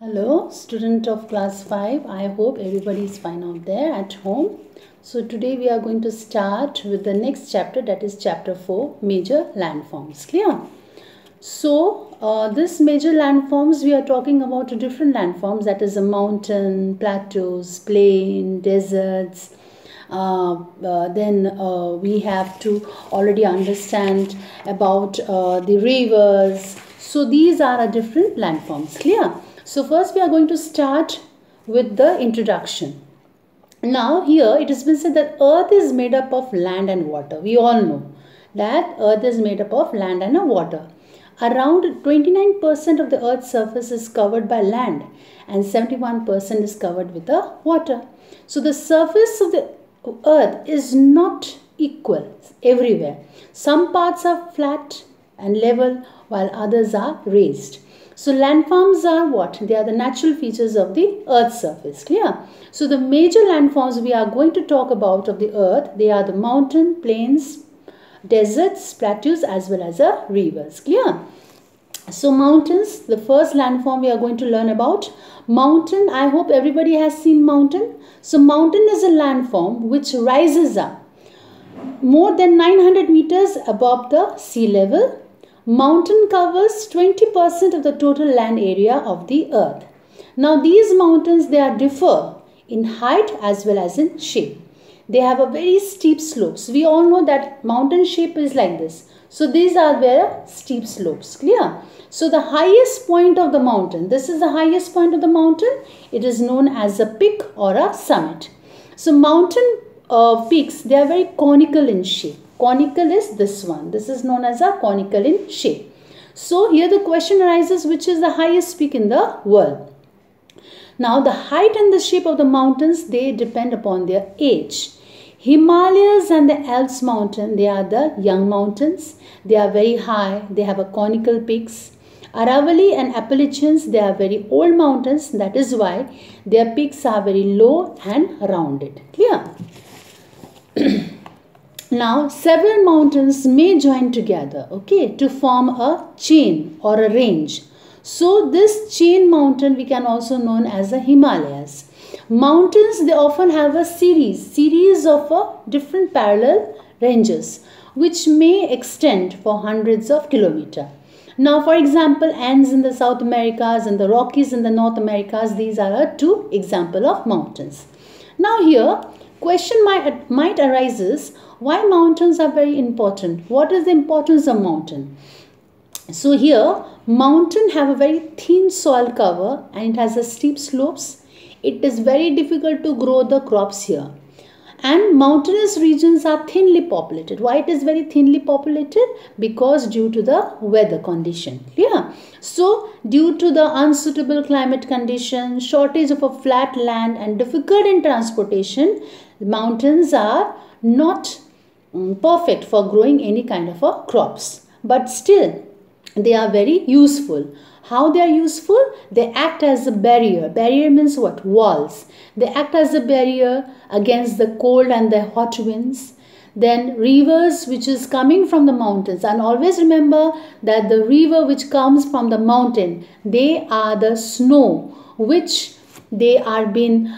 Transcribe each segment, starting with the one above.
Hello, student of class 5. I hope everybody is fine out there at home. So today we are going to start with the next chapter, that is chapter 4, major landforms. Clear? So this major landforms, we are talking about different landforms, that is a mountain, plateaus, plain, deserts. Then we have to already understand about the rivers. So these are different landforms. Clear? So first we are going to start with the introduction. Now here it has been said that earth is made up of land and water. We all know that earth is made up of land and water. Around 29% of the earth's surface is covered by land and 71% is covered with the water. So the surface of the earth is not equal everywhere. Some parts are flat and level while others are raised. So landforms are what? They are the natural features of the earth's surface. Clear? So the major landforms we are going to talk about of the earth, they are the mountain, plains, deserts, plateaus as well as rivers. Clear? So mountains, the first landform we are going to learn about. Mountain, I hope everybody has seen mountain. So mountain is a landform which rises up more than 900 meters above the sea level. Mountain covers 20% of the total land area of the earth. Now these mountains, they are differ in height as well as in shape. They have a very steep slopes. We all know that mountain shape is like this. So these are their steep slopes. Clear? So the highest point of the mountain, this is the highest point of the mountain. It is known as a peak or a summit. So mountain peaks, they are very conical in shape. Conical is this one. This is known as a conical in shape. So here the question arises, which is the highest peak in the world? Now the height and the shape of the mountains, they depend upon their age. Himalayas and the Alps mountain, they are the young mountains. They are very high. They have a conical peaks. Aravalli and Appalachians, they are very old mountains. That is why their peaks are very low and rounded. Clear? Now, several mountains may join together, okay, to form a chain or a range. So, this chain mountain we can also known as the Himalayas. Mountains, they often have a series of different parallel ranges, which may extend for hundreds of kilometers. Now, for example, Andes in the South Americas and the Rockies in the North Americas, these are two examples of mountains. Now, here, question might arise, why mountains are very important? What is the importance of mountain? So here, mountain have a very thin soil cover and it has a steep slopes. It is very difficult to grow the crops here. And mountainous regions are thinly populated. Why it is very thinly populated? Because due to the weather condition. Clear? So, due to the unsuitable climate condition, shortage of a flat land and difficult in transportation, mountains are not perfect for growing any kind of crops. But still, they are very useful. How they are useful? They act as a barrier. Barrier means what? Walls. They act as a barrier against the cold and the hot winds. Then rivers which is coming from the mountains. And always remember that the river which comes from the mountain, they are the snow which they are being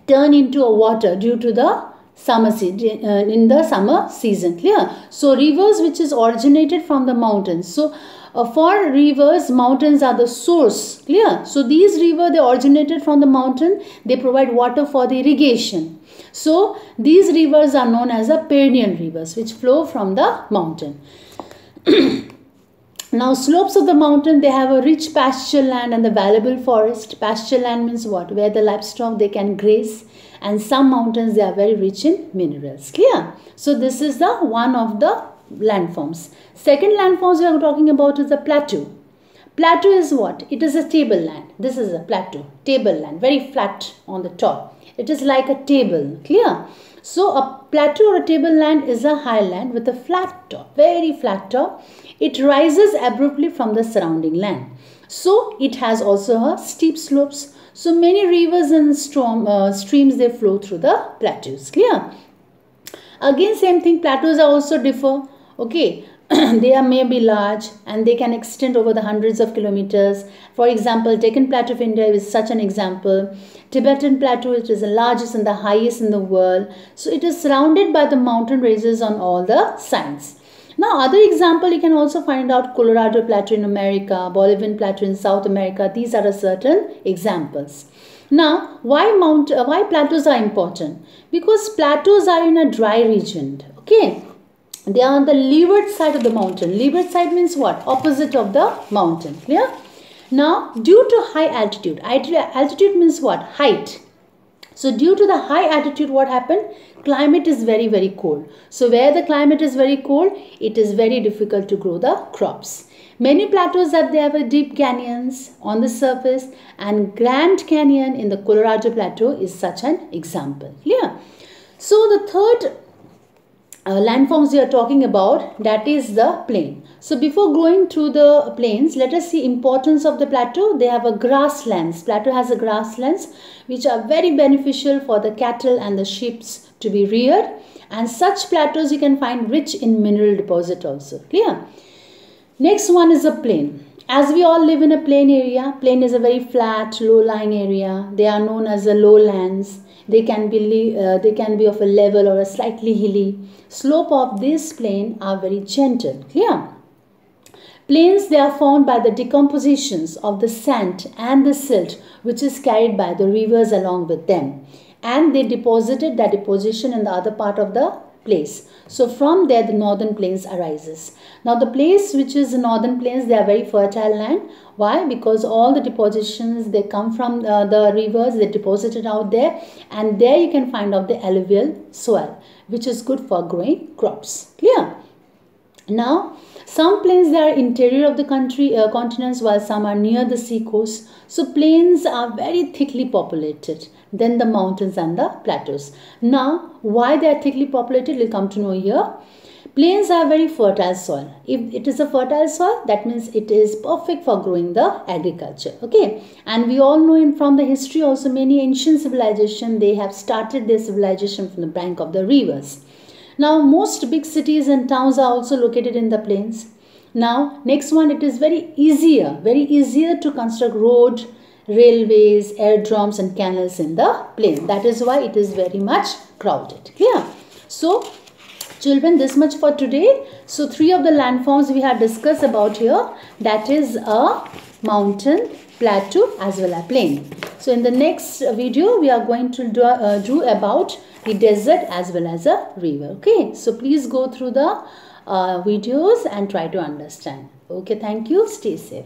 turned into a water due to the summer season, in the summer season. Clear? So rivers which is originated from the mountains. So for rivers, mountains are the source. Clear? So these rivers, they originated from the mountain. They provide water for the irrigation. So these rivers are known as the perennial rivers which flow from the mountain. Now slopes of the mountain, they have a rich pasture land and the valuable forest. Pasture land means what? Where the livestock, they can graze. And some mountains, they are very rich in minerals. Clear? So this is the one of the landforms. Second landforms we are talking about is the plateau. Plateau is what? It is a tableland. This is a plateau, tableland, very flat on the top. It is like a table. Clear? So a plateau or a tableland is a highland with a flat top, very flat top. It rises abruptly from the surrounding land. So it has also a steep slopes. So many rivers and streams, they flow through the plateaus. Clear? Again, same thing, plateaus are also differ. Okay. they may be large and they can extend over the hundreds of kilometers. For example, Deccan Plateau of India is such an example. Tibetan Plateau, it is the largest and the highest in the world. So it is surrounded by the mountain ranges on all the sides. Now, other example, you can also find out Colorado Plateau in America, Bolivian Plateau in South America. These are a certain examples. Now, why plateaus are important? Because plateaus are in a dry region. Okay. They are on the leeward side of the mountain. Leeward side means what? Opposite of the mountain. Clear? Now, due to high altitude. Altitude means what? Height. So, due to the high altitude, what happened? Climate is very, very cold. So, where the climate is very cold, it is very difficult to grow the crops. Many plateaus they have a deep canyons on the surface, and Grand Canyon in the Colorado Plateau is such an example. Clear? So, the third landforms we are talking about, that is the plain. So before going to the plains, let us see importance of the plateau. They have a grasslands. Plateau has a grasslands which are very beneficial for the cattle and the sheep to be reared, and such plateaus you can find rich in mineral deposit also. Clear? Next one is a plain. As we all live in a plain area, plain is a very flat, low-lying area. They are known as the lowlands. They can be of a level or a slightly hilly. Slope of this plain are very gentle. Clear? Plains, they are formed by the decompositions of the sand and the silt which is carried by the rivers along with them. And they deposited that deposition in the other part of the place. So from there the northern plains arises. Now the place which is the northern plains, they are very fertile land. Why? Because all the depositions, they come from the rivers, they deposited out there, and there you can find out the alluvial soil which is good for growing crops. Clear? Now some plains, they are interior of the continents, while some are near the sea coast. So plains are very thickly populated than the mountains and the plateaus. Now why they are thickly populated, we'll come to know here. Plains are very fertile soil. If it is a fertile soil, that means it is perfect for growing the agriculture. Okay. And we all know from the history also, many ancient civilizations, they have started their civilization from the bank of the rivers. Now most big cities and towns are also located in the plains. Now next one, it is very easier to construct road, railways, airdromes and canals in the plain. That is why it is very much crowded. Clear? So children, this much for today. So three of the landforms we have discussed about here, that is a mountain, plateau as well as plain. So in the next video we are going to do about the desert as well as a river. Okay, so please go through the videos and try to understand. Okay, thank you. Stay safe.